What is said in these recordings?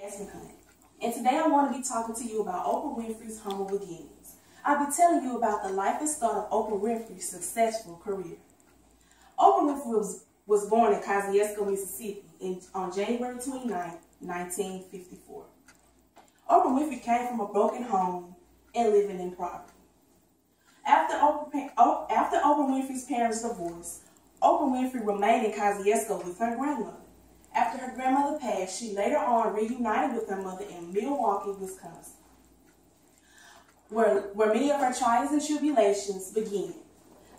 Yasmine, and today I want to be talking to you about Oprah Winfrey's humble beginnings. I'll be telling you about the life and start of Oprah Winfrey's successful career. Oprah Winfrey was born in Kosciuszko, Mississippi on January 29, 1954. Oprah Winfrey came from a broken home and living in poverty. After Oprah Winfrey's parents divorced, Oprah Winfrey remained in Kosciuszko with her grandmother. After her grandmother passed, she later on reunited with her mother in Milwaukee, Wisconsin, where many of her trials and tribulations began.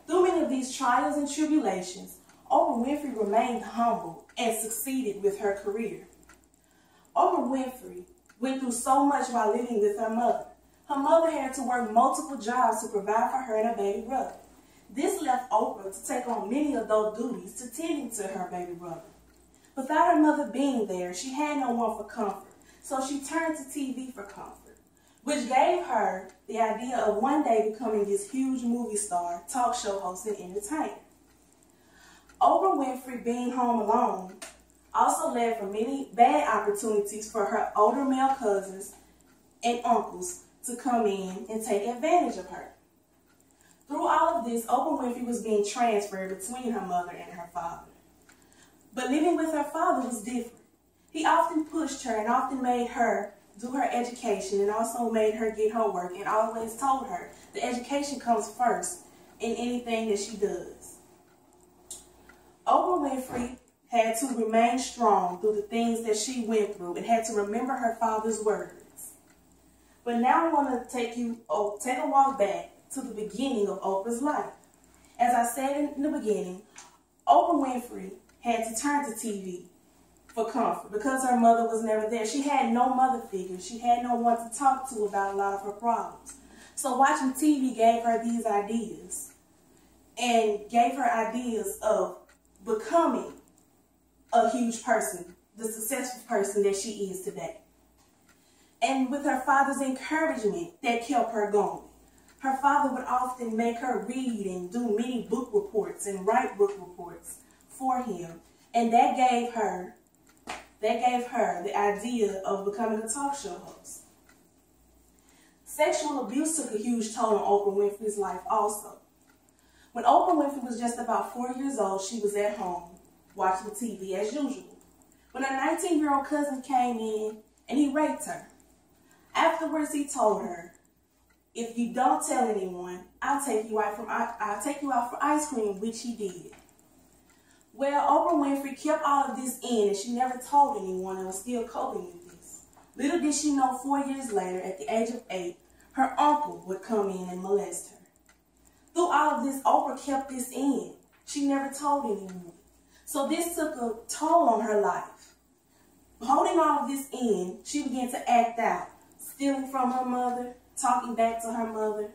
Through many of these trials and tribulations, Oprah Winfrey remained humble and succeeded with her career. Oprah Winfrey went through so much while living with her mother. Her mother had to work multiple jobs to provide for her and her baby brother. This left Oprah to take on many adult duties to tending to her baby brother. Without her mother being there, she had no one for comfort, so she turned to TV for comfort, which gave her the idea of one day becoming this huge movie star, talk show host, and entertainer. Oprah Winfrey, being home alone, also led for many bad opportunities for her older male cousins and uncles to come in and take advantage of her. Through all of this, Oprah Winfrey was being transferred between her mother and her father. But living with her father was different. He often pushed her and often made her do her education and also made her get homework and always told her the education comes first in anything that she does. Oprah Winfrey had to remain strong through the things that she went through and had to remember her father's words. But now I want to take a walk back to the beginning of Oprah's life. As I said in the beginning, Oprah Winfrey had to turn to TV for comfort because her mother was never there. She had no mother figure. She had no one to talk to about a lot of her problems. So watching TV gave her these ideas and gave her ideas of becoming a huge person, the successful person that she is today. And with her father's encouragement, that kept her going. Her father would often make her read and do many book reports and write book reports for him, and that gave her the idea of becoming a talk show host. Sexual abuse took a huge toll on Oprah Winfrey's life also. When Oprah Winfrey was just about 4 years old, she was at home watching TV as usual, when her 19-year-old cousin came in and he raped her. Afterwards, he told her, "If you don't tell anyone, I'll take you out for ice cream," which he did. Well, Oprah Winfrey kept all of this in and she never told anyone and was still coping with this. Little did she know 4 years later, at the age of 8, her uncle would come in and molest her. Through all of this, Oprah kept this in. She never told anyone. So this took a toll on her life. Holding all of this in, she began to act out, stealing from her mother, talking back to her mother,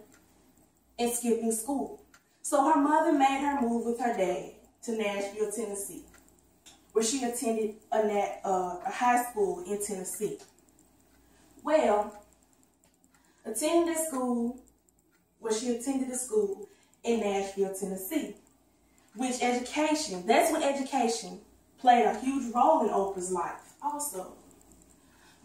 and skipping school. So her mother made her move with her dad to Nashville, Tennessee, where she attended a high school in Tennessee. Well, she attended a school in Nashville, Tennessee, that's when education played a huge role in Oprah's life also.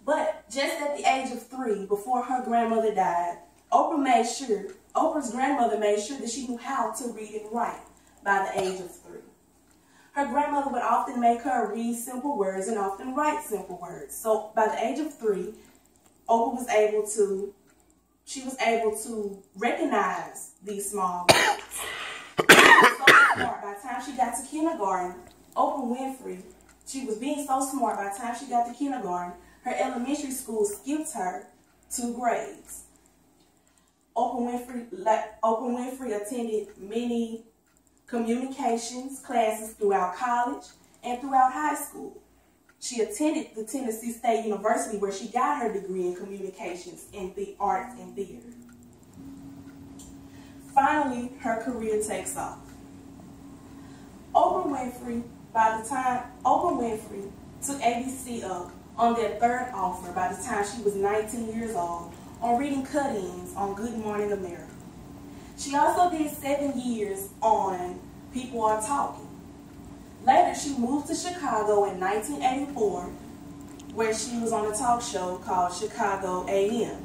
But just at the age of 3, before her grandmother died, Oprah's grandmother made sure that she knew how to read and write by the age of 3. Her grandmother would often make her read simple words and often write simple words. So by the age of 3, Oprah was able to recognize these small words. So smart. By the time she got to kindergarten, Oprah Winfrey, she was being so smart. By the time she got to kindergarten, her elementary school skipped her 2 grades. Oprah Winfrey attended many communications classes throughout college and throughout high school. She attended the Tennessee State University, where she got her degree in communications in the arts and theater. Finally, her career takes off. Oprah Winfrey took ABC up on their 3rd offer by the time she was 19 years old on reading cut-ins on Good Morning America. She also did 7 years on People Are Talking. Later, she moved to Chicago in 1984 where she was on a talk show called Chicago AM.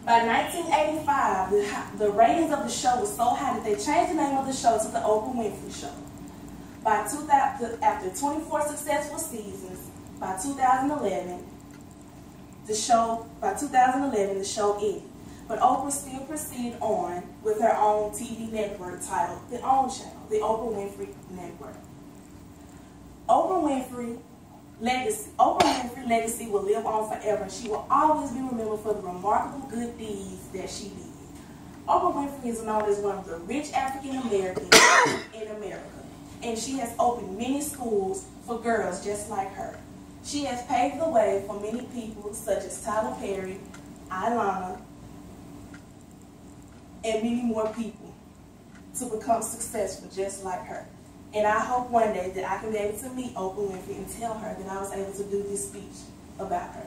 By 1985, the ratings of the show was so high that they changed the name of the show to the Oprah Winfrey Show. After 24 successful seasons, by 2011, the show ended. But Oprah still proceeded on with her own TV network titled the OWN channel, the Oprah Winfrey Network. Oprah Winfrey legacy will live on forever, and she will always be remembered for the remarkable good deeds that she did. Oprah Winfrey is known as one of the rich African Americans in America, and she has opened many schools for girls just like her. She has paved the way for many people such as Tyler Perry, Ilana, and many more people to become successful just like her. And I hope one day that I can be able to meet Oprah Winfrey and tell her that I was able to do this speech about her.